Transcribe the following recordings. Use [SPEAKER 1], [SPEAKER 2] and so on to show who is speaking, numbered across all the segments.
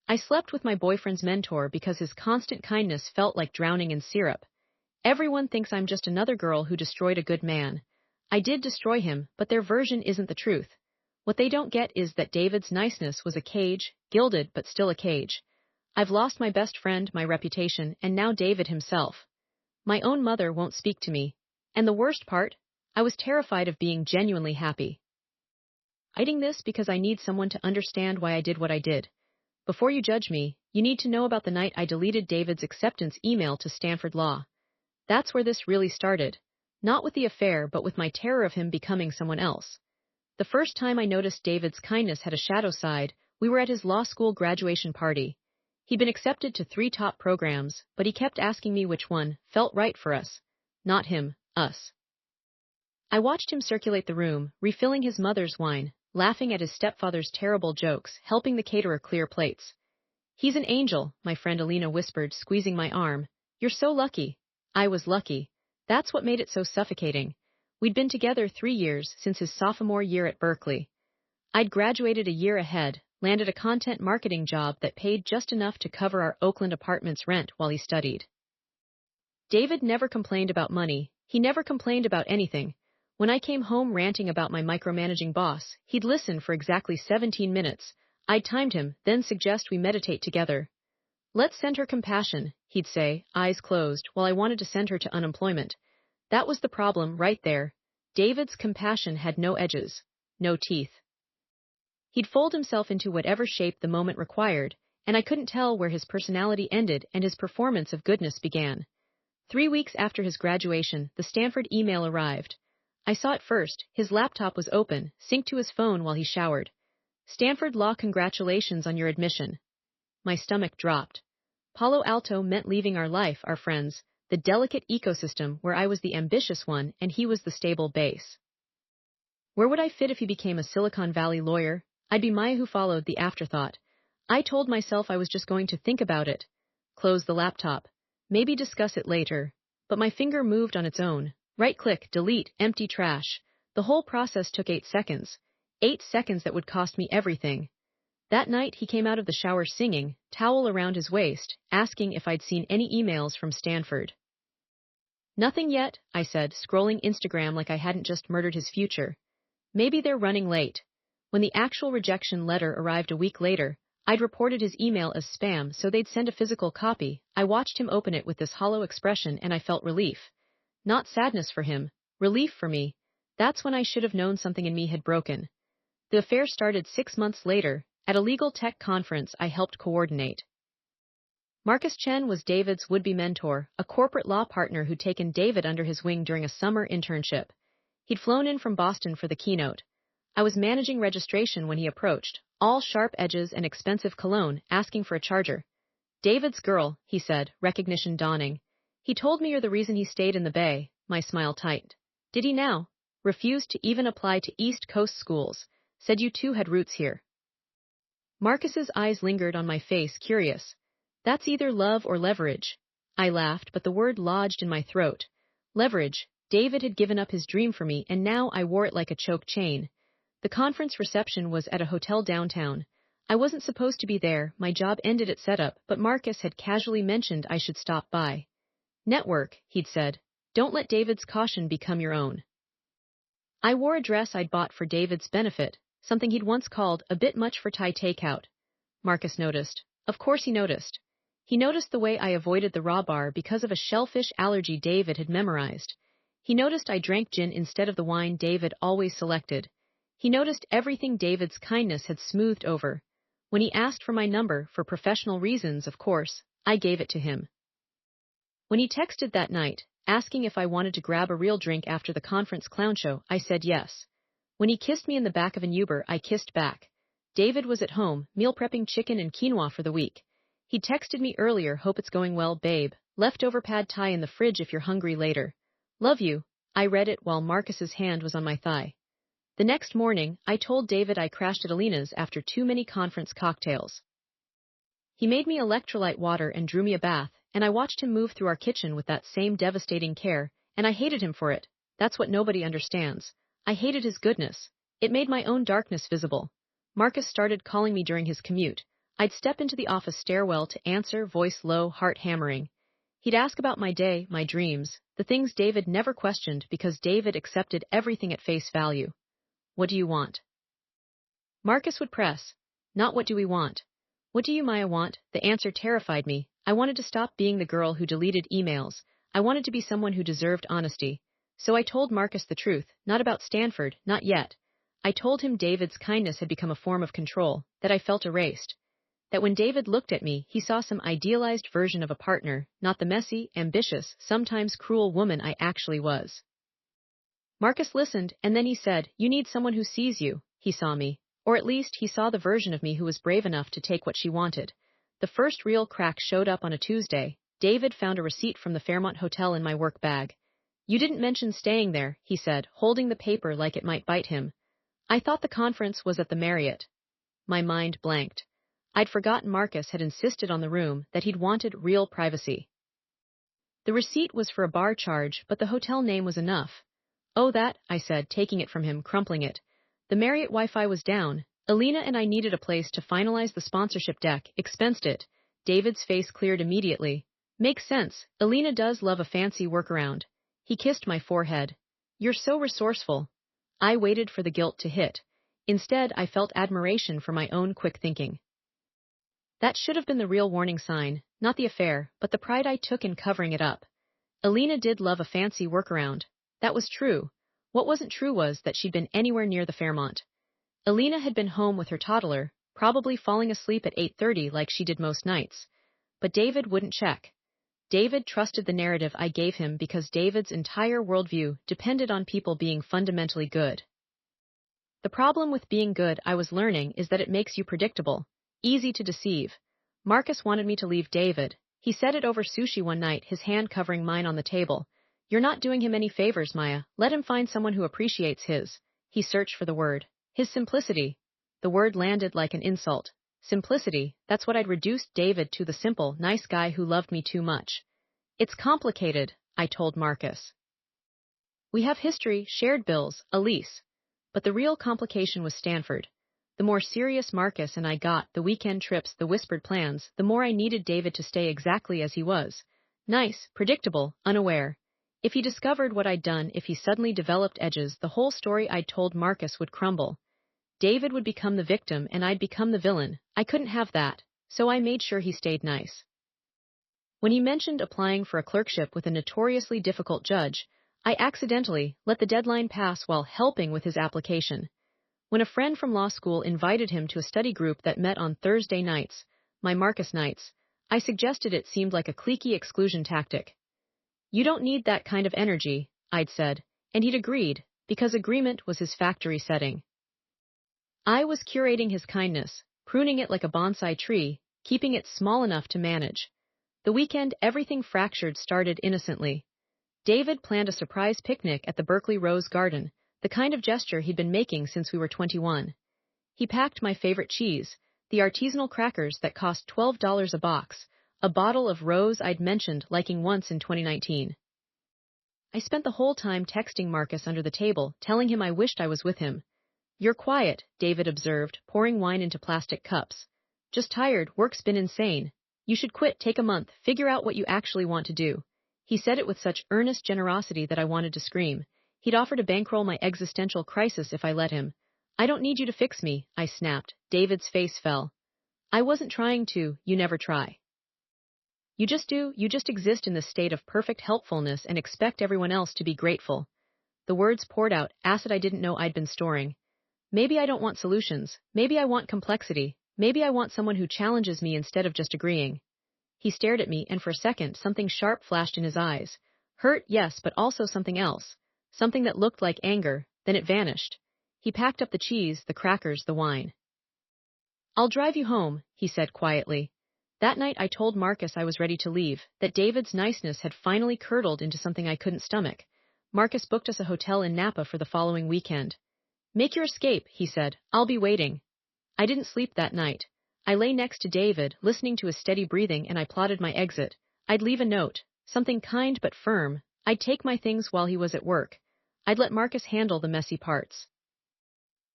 [SPEAKER 1] I slept with my boyfriend's mentor because his constant kindness felt like drowning in syrup. Everyone thinks I'm just another girl who destroyed a good man. I did destroy him, but their version isn't the truth. What they don't get is that David's niceness was a cage, gilded but still a cage. I've lost my best friend, my reputation, and now David himself. My own mother won't speak to me. And the worst part? I was terrified of being genuinely happy. Hiding this because I need someone to understand why I did what I did. Before you judge me, you need to know about the night I deleted David's acceptance email to Stanford Law. That's where this really started. Not with the affair, but with my terror of him becoming someone else. The first time I noticed David's kindness had a shadow side, we were at his law school graduation party. He'd been accepted to 3 top programs, but he kept asking me which one felt right for us. Not him, us. I watched him circulate the room, refilling his mother's wine, laughing at his stepfather's terrible jokes, helping the caterer clear plates. He's an angel, my friend Alina whispered, squeezing my arm. You're so lucky. I was lucky. That's what made it so suffocating. We'd been together 3 years, since his sophomore year at Berkeley. I'd graduated a year ahead, landed a content marketing job that paid just enough to cover our Oakland apartment's rent while he studied. David never complained about money. He never complained about anything. When I came home ranting about my micromanaging boss, he'd listen for exactly 17 minutes. I'd timed him, then suggest we meditate together. Let's send her compassion, he'd say, eyes closed, while I wanted to send her to unemployment. That was the problem right there. David's compassion had no edges, no teeth. He'd fold himself into whatever shape the moment required, and I couldn't tell where his personality ended and his performance of goodness began. 3 weeks after his graduation, the Stanford email arrived. I saw it first. His laptop was open, synced to his phone while he showered. Stanford Law, congratulations on your admission. My stomach dropped. Palo Alto meant leaving our life, our friends, the delicate ecosystem where I was the ambitious one and he was the stable base. Where would I fit if he became a Silicon Valley lawyer? I'd be Maya who followed, the afterthought. I told myself I was just going to think about it. Close the laptop. Maybe discuss it later. But my finger moved on its own. Right-click, delete, empty trash. The whole process took 8 seconds. 8 seconds that would cost me everything. That night he came out of the shower singing, towel around his waist, asking if I'd seen any emails from Stanford. Nothing yet, I said, scrolling Instagram like I hadn't just murdered his future. Maybe they're running late. When the actual rejection letter arrived a week later, I'd reported his email as spam, so they'd send a physical copy. I watched him open it with this hollow expression and I felt relief. Not sadness for him, relief for me. That's when I should have known something in me had broken. The affair started 6 months later, at a legal tech conference I helped coordinate. Marcus Chen was David's would-be mentor, a corporate law partner who'd taken David under his wing during a summer internship. He'd flown in from Boston for the keynote. I was managing registration when he approached, all sharp edges and expensive cologne, asking for a charger. David's girl, he said, recognition dawning. He told me you're the reason he stayed in the Bay. My smile tightened. Did he now? Refused to even apply to East Coast schools. Said you two had roots here. Marcus's eyes lingered on my face, curious. That's either love or leverage. I laughed, but the word lodged in my throat. Leverage. David had given up his dream for me, and now I wore it like a choke chain. The conference reception was at a hotel downtown. I wasn't supposed to be there, my job ended at setup, but Marcus had casually mentioned I should stop by. Network, he'd said. Don't let David's caution become your own. I wore a dress I'd bought for David's benefit, something he'd once called a bit much for Thai takeout. Marcus noticed. Of course he noticed. He noticed the way I avoided the raw bar because of a shellfish allergy David had memorized. He noticed I drank gin instead of the wine David always selected. He noticed everything David's kindness had smoothed over. When he asked for my number, for professional reasons, of course, I gave it to him. When he texted that night, asking if I wanted to grab a real drink after the conference clown show, I said yes. When he kissed me in the back of an Uber, I kissed back. David was at home, meal prepping chicken and quinoa for the week. He texted me earlier, hope it's going well, babe. Leftover pad thai in the fridge if you're hungry later. Love you. I read it while Marcus's hand was on my thigh. The next morning, I told David I crashed at Alina's after too many conference cocktails. He made me electrolyte water and drew me a bath, and I watched him move through our kitchen with that same devastating care, and I hated him for it. That's what nobody understands. I hated his goodness. It made my own darkness visible. Marcus started calling me during his commute. I'd step into the office stairwell to answer, voice low, heart hammering. He'd ask about my day, my dreams, the things David never questioned because David accepted everything at face value. What do you want? Marcus would press. Not what do we want. What do you, Maya, want? The answer terrified me. I wanted to stop being the girl who deleted emails. I wanted to be someone who deserved honesty. So I told Marcus the truth, not about Stanford, not yet. I told him David's kindness had become a form of control, that I felt erased. That when David looked at me, he saw some idealized version of a partner, not the messy, ambitious, sometimes cruel woman I actually was. Marcus listened, and then he said, "You need someone who sees you." He saw me. Or at least, he saw the version of me who was brave enough to take what she wanted. The first real crack showed up on a Tuesday. David found a receipt from the Fairmont Hotel in my work bag. "You didn't mention staying there," he said, holding the paper like it might bite him. "I thought the conference was at the Marriott." My mind blanked. I'd forgotten Marcus had insisted on the room, that he'd wanted real privacy. The receipt was for a bar charge, but the hotel name was enough. "Oh, that," I said, taking it from him, crumpling it. The Marriott Wi-Fi was down. Alina and I needed a place to finalize the sponsorship deck, expensed it. David's face cleared immediately. "Makes sense. Alina does love a fancy workaround." He kissed my forehead. "You're so resourceful." I waited for the guilt to hit. Instead, I felt admiration for my own quick thinking. That should have been the real warning sign, not the affair, but the pride I took in covering it up. Alina did love a fancy workaround. That was true. What wasn't true was that she'd been anywhere near the Fairmont. Alina had been home with her toddler, probably falling asleep at 8:30 like she did most nights. But David wouldn't check. David trusted the narrative I gave him because David's entire worldview depended on people being fundamentally good. The problem with being good, I was learning, is that it makes you predictable, easy to deceive. Marcus wanted me to leave David. He said it over sushi one night, his hand covering mine on the table. "You're not doing him any favors, Maya. Let him find someone who appreciates his." He searched for the word. "His simplicity." The word landed like an insult. Simplicity, that's what I'd reduced David to, the simple, nice guy who loved me too much. "It's complicated," I told Marcus. "We have history, shared bills, a lease." But the real complication was Stanford. The more serious Marcus and I got, the weekend trips, the whispered plans, the more I needed David to stay exactly as he was. Nice, predictable, unaware. If he discovered what I'd done, if he suddenly developed edges, the whole story I'd told Marcus would crumble. David would become the victim and I'd become the villain. I couldn't have that, so I made sure he stayed nice. When he mentioned applying for a clerkship with a notoriously difficult judge, I accidentally let the deadline pass while helping with his application. When a friend from law school invited him to a study group that met on Thursday nights, my Marcus nights, I suggested it seemed like a cliquey exclusion tactic. "You don't need that kind of energy," I'd said, and he'd agreed, because agreement was his factory setting. I was curating his kindness, pruning it like a bonsai tree, keeping it small enough to manage. The weekend everything fractured started innocently. David planned a surprise picnic at the Berkeley Rose Garden, the kind of gesture he'd been making since we were 21. He packed my favorite cheese, the artisanal crackers that cost $12 a box, a bottle of rose I'd mentioned liking once in 2019. I spent the whole time texting Marcus under the table, telling him I wished I was with him. "You're quiet," David observed, pouring wine into plastic cups. "Just tired, work's been insane. You should quit, take a month, figure out what you actually want to do." He said it with such earnest generosity that I wanted to scream. He'd offered to bankroll my existential crisis if I let him. "I don't need you to fix me," I snapped. David's face fell. "I wasn't trying to, you never try. You just do, you just exist in this state of perfect helpfulness and expect everyone else to be grateful." The words poured out, acid I didn't know I'd been storing. "Maybe I don't want solutions. Maybe I want complexity. Maybe I want someone who challenges me instead of just agreeing." He stared at me, and for a second, something sharp flashed in his eyes. Hurt, yes, but also something else. Something that looked like anger, then it vanished. He packed up the cheese, the crackers, the wine. "I'll drive you home," he said quietly. That night I told Marcus I was ready to leave, that David's niceness had finally curdled into something I couldn't stomach. Marcus booked us a hotel in Napa for the following weekend. "Make your escape," he said. "I'll be waiting." I didn't sleep that night. I lay next to David, listening to his steady breathing, and I plotted my exit. I'd leave a note, something kind but firm. I'd take my things while he was at work. I'd let Marcus handle the messy parts.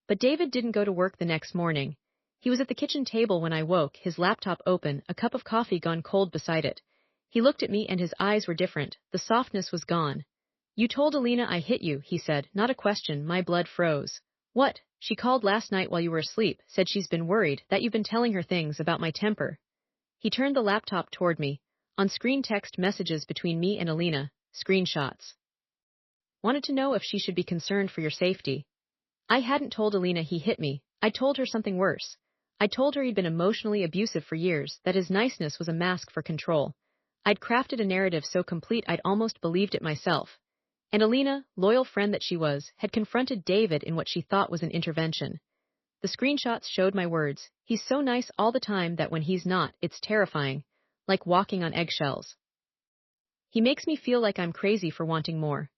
[SPEAKER 1] But David didn't go to work the next morning. He was at the kitchen table when I woke, his laptop open, a cup of coffee gone cold beside it. He looked at me and his eyes were different. The softness was gone. You told Alina I hit you, he said, not a question. My blood froze. What? She called last night while you were asleep, said she's been worried, that you've been telling her things about my temper. He turned the laptop toward me. On screen text messages between me and Alina, screenshots. Wanted to know if she should be concerned for your safety. I hadn't told Alina he hit me. I told her something worse. I told her he'd been emotionally abusive for years, that his niceness was a mask for control. I'd crafted a narrative so complete I'd almost believed it myself. And Alina, loyal friend that she was, had confronted David in what she thought was an intervention. The screenshots showed my words. He's so nice all the time that when he's not, it's terrifying, like walking on eggshells. He makes me feel like I'm crazy for wanting more.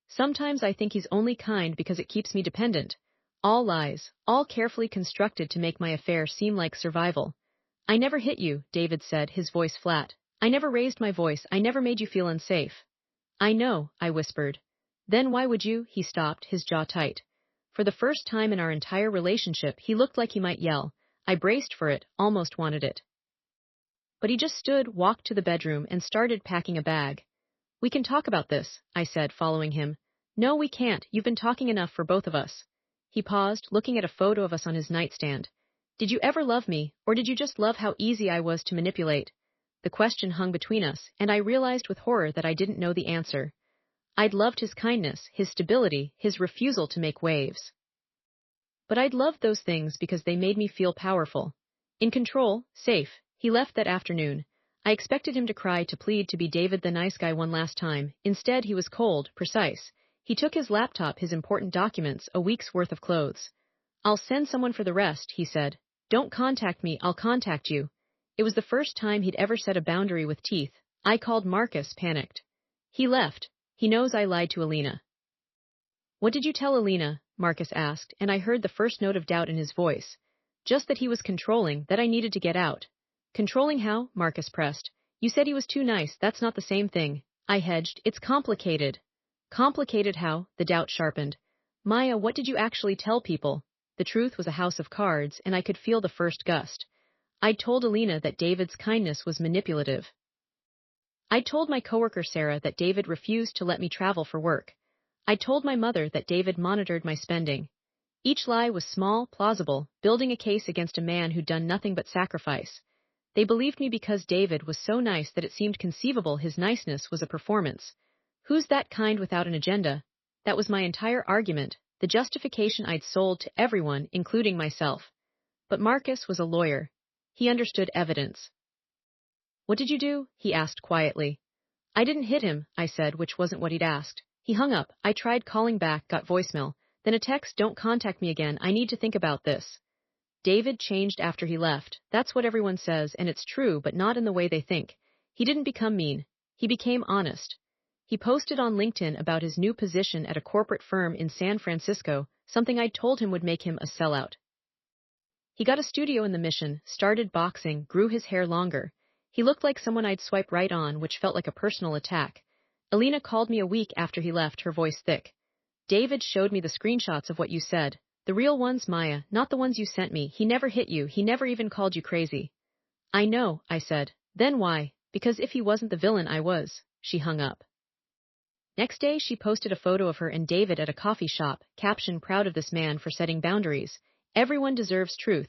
[SPEAKER 1] Sometimes I think he's only kind because it keeps me dependent. All lies, all carefully constructed to make my affair seem like survival. I never hit you, David said, his voice flat. I never raised my voice, I never made you feel unsafe. I know, I whispered. Then why would you? He stopped, his jaw tight. For the first time in our entire relationship, he looked like he might yell. I braced for it, almost wanted it. But he just stood, walked to the bedroom, and started packing a bag. We can talk about this, I said, following him. No, we can't, you've been talking enough for both of us. He paused, looking at a photo of us on his nightstand. Did you ever love me, or did you just love how easy I was to manipulate? The question hung between us, and I realized with horror that I didn't know the answer. I'd loved his kindness, his stability, his refusal to make waves. But I'd loved those things because they made me feel powerful. In control, safe. He left that afternoon. I expected him to cry, to plead, to be David the nice guy one last time. Instead, he was cold, precise. He took his laptop, his important documents, a week's worth of clothes. I'll send someone for the rest, he said. Don't contact me, I'll contact you. It was the first time he'd ever set a boundary with teeth. I called Marcus, panicked. He left. He knows I lied to Alina. What did you tell Alina? Marcus asked, and I heard the first note of doubt in his voice. Just that he was controlling, that I needed to get out. Controlling how? Marcus pressed. You said he was too nice, that's not the same thing. I hedged. It's complicated. Complicated how? The doubt sharpened. Maya, what did you actually tell people? The truth was a house of cards, and I could feel the first gust. I'd told Alina that David's kindness was manipulative. I'd told my coworker Sarah that David refused to let me travel for work. I'd told my mother that David monitored my spending. Each lie was small, plausible, building a case against a man who'd done nothing but sacrifice. They believed me because David was so nice that it seemed conceivable his niceness was a performance. Who's that kind without an agenda? That was my entire argument, the justification I'd sold to everyone, including myself. But Marcus was a lawyer. He understood evidence. What did you do? He asked quietly. I didn't hit him, I said, which wasn't what he'd asked. He hung up. I tried calling back, got voicemail. Then a text, don't contact me again, I need to think about this. David changed after he left. That's what everyone says, and it's true, but not in the way they think. He didn't become mean. He became honest. He posted on LinkedIn about his new position at a corporate firm in San Francisco, something I'd told him would make him a sellout. He got a studio in the Mission, started boxing, grew his hair longer. He looked like someone I'd swipe right on, which felt like a personal attack. Alina called me a week after he left, her voice thick. David showed me the screenshots of what you said. The real ones, Maya, not the ones you sent me. He never hit you, he never even called you crazy. I know, I said. Then why? Because if he wasn't the villain, I was. She hung up. Next day, she posted a photo of her and David at a coffee shop, caption proud of this man for setting boundaries. Everyone deserves truth.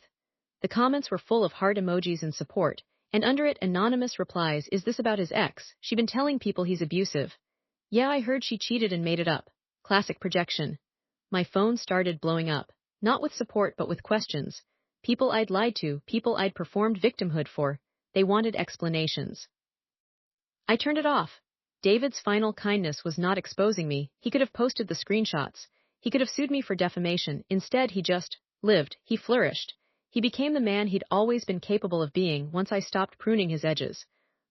[SPEAKER 1] The comments were full of heart emojis and support, and under it anonymous replies, is this about his ex? She'd been telling people he's abusive. Yeah, I heard she cheated and made it up. Classic projection. My phone started blowing up, not with support but with questions. People I'd lied to, people I'd performed victimhood for. They wanted explanations. I turned it off. David's final kindness was not exposing me. He could have posted the screenshots. He could have sued me for defamation. Instead, he just lived. He flourished. He became the man he'd always been capable of being once I stopped pruning his edges.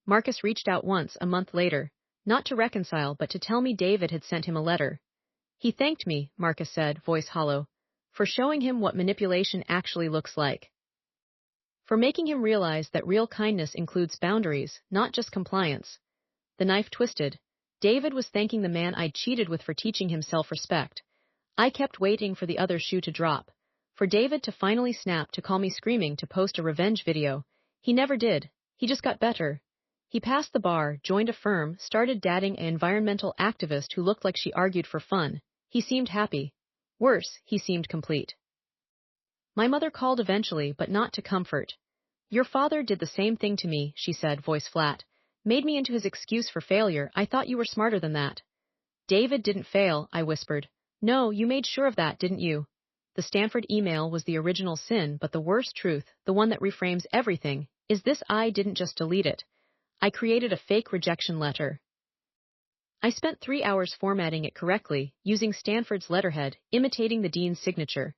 [SPEAKER 1] Marcus reached out once, a month later, not to reconcile but to tell me David had sent him a letter. He thanked me, Marcus said, voice hollow, for showing him what manipulation actually looks like. For making him realize that real kindness includes boundaries, not just compliance. The knife twisted. David was thanking the man I'd cheated with for teaching him self-respect. I kept waiting for the other shoe to drop. For David to finally snap to call me screaming to post a revenge video. He never did. He just got better. He passed the bar, joined a firm, started dating an environmental activist who looked like she argued for fun. He seemed happy. Worse, he seemed complete. My mother called eventually, but not to comfort. Your father did the same thing to me, she said, voice flat. Made me into his excuse for failure. I thought you were smarter than that. David didn't fail, I whispered. No, you made sure of that, didn't you? The Stanford email was the original sin, but the worst truth, the one that reframes everything, is this: I didn't just delete it. I created a fake rejection letter. I spent 3 hours formatting it correctly, using Stanford's letterhead, imitating the dean's signature.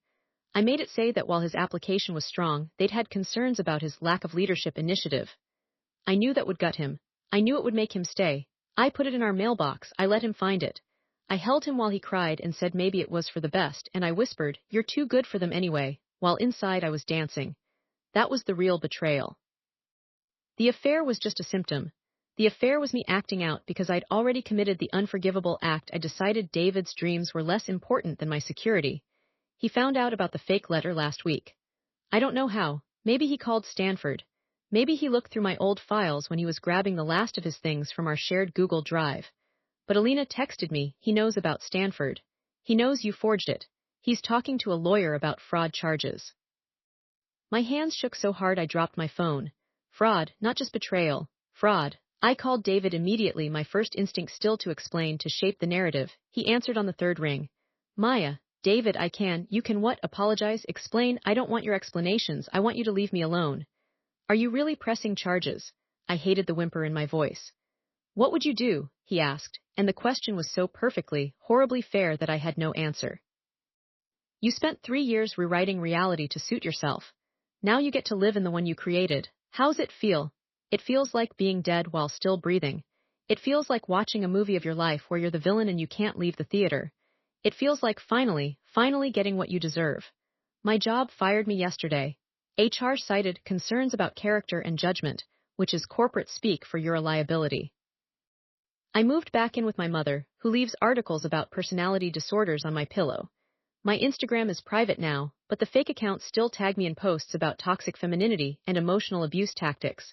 [SPEAKER 1] I made it say that while his application was strong, they'd had concerns about his lack of leadership initiative. I knew that would gut him. I knew it would make him stay. I put it in our mailbox. I let him find it. I held him while he cried and said maybe it was for the best, and I whispered, "You're too good for them anyway," while inside I was dancing. That was the real betrayal. The affair was just a symptom. The affair was me acting out because I'd already committed the unforgivable act. I decided David's dreams were less important than my security. He found out about the fake letter last week. I don't know how. Maybe he called Stanford. Maybe he looked through my old files when he was grabbing the last of his things from our shared Google Drive. But Alina texted me. He knows about Stanford. He knows you forged it. He's talking to a lawyer about fraud charges. My hands shook so hard I dropped my phone. Fraud, not just betrayal. Fraud. I called David immediately, my first instinct still to explain, to shape the narrative. He answered on the third ring. Maya. David, you can what? Apologize? Explain? I don't want your explanations. I want you to leave me alone. Are you really pressing charges? I hated the whimper in my voice. What would you do? He asked, and the question was so perfectly, horribly fair that I had no answer. You spent 3 years rewriting reality to suit yourself. Now you get to live in the one you created. How's it feel? It feels like being dead while still breathing. It feels like watching a movie of your life where you're the villain and you can't leave the theater. It feels like finally getting what you deserve. My job fired me yesterday. HR cited concerns about character and judgment, which is corporate speak for you're a liability. I moved back in with my mother, who leaves articles about personality disorders on my pillow. My Instagram is private now, but the fake accounts still tag me in posts about toxic femininity and emotional abuse tactics.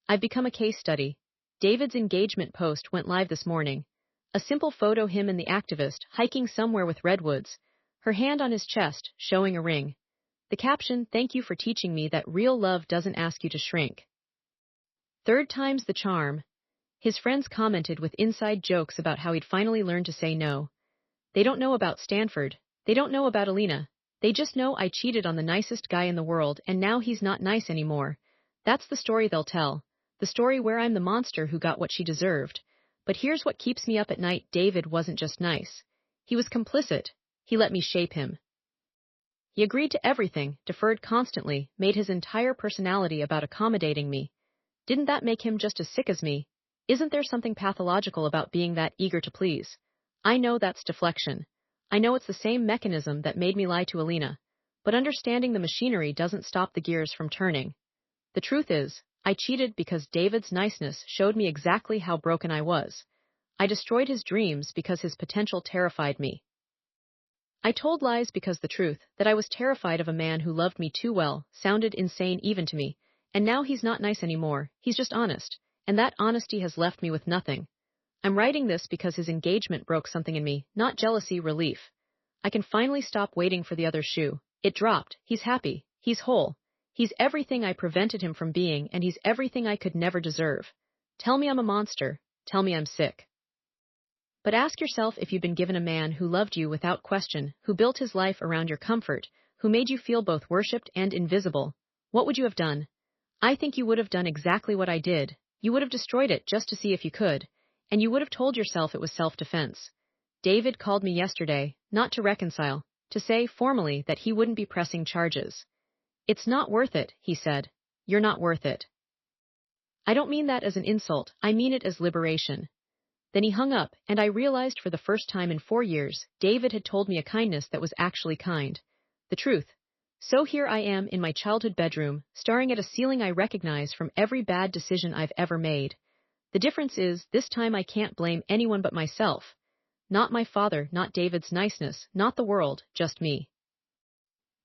[SPEAKER 1] I've become a case study. David's engagement post went live this morning. A simple photo, him and the activist, hiking somewhere with redwoods, her hand on his chest, showing a ring. The caption, "Thank you for teaching me that real love doesn't ask you to shrink." Third time's the charm. His friends commented with inside jokes about how he'd finally learned to say no. They don't know about Stanford. They don't know about Alina. They just know I cheated on the nicest guy in the world and now he's not nice anymore. That's the story they'll tell. The story where I'm the monster who got what she deserved. But here's what keeps me up at night: David wasn't just nice. He was complicit. He let me shape him. He agreed to everything, deferred constantly, made his entire personality about accommodating me. Didn't that make him just as sick as me? Isn't there something pathological about being that eager to please? I know that's deflection. I know it's the same mechanism that made me lie to Alina. But understanding the machinery doesn't stop the gears from turning. The truth is, I cheated because David's niceness showed me exactly how broken I was. I destroyed his dreams because his potential terrified me. I told lies because the truth, that I was terrified of a man who loved me too well, sounded insane even to me. And now he's not nice anymore, he's just honest. And that honesty has left me with nothing. I'm writing this because his engagement broke something in me, not jealousy, relief. I can finally stop waiting for the other shoe. It dropped. He's happy. He's whole. He's everything I prevented him from being, and he's everything I could never deserve. Tell me I'm a monster. Tell me I'm sick. But ask yourself if you've been given a man who loved you without question, who built his life around your comfort, who made you feel both worshipped and invisible. What would you have done? I think you would have done exactly what I did. You would have destroyed it just to see if you could. And you would have told yourself it was self-defense. David called me yesterday, not to reconcile, to say formally that he wouldn't be pressing charges. It's not worth it, he said. You're not worth it. I don't mean that as an insult, I mean it as liberation. Then he hung up, and I realized for the first time in 4 years, David had told me a kindness that was actually kind. The truth. So here I am in my childhood bedroom, staring at a ceiling I recognize from every bad decision I've ever made. The difference is, this time I can't blame anyone but myself. Not my father, not David's niceness, not the world, just me.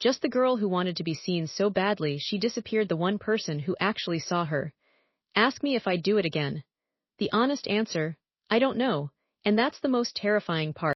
[SPEAKER 1] Just the girl who wanted to be seen so badly she disappeared the one person who actually saw her. Ask me if I'd do it again. The honest answer, I don't know, and that's the most terrifying part.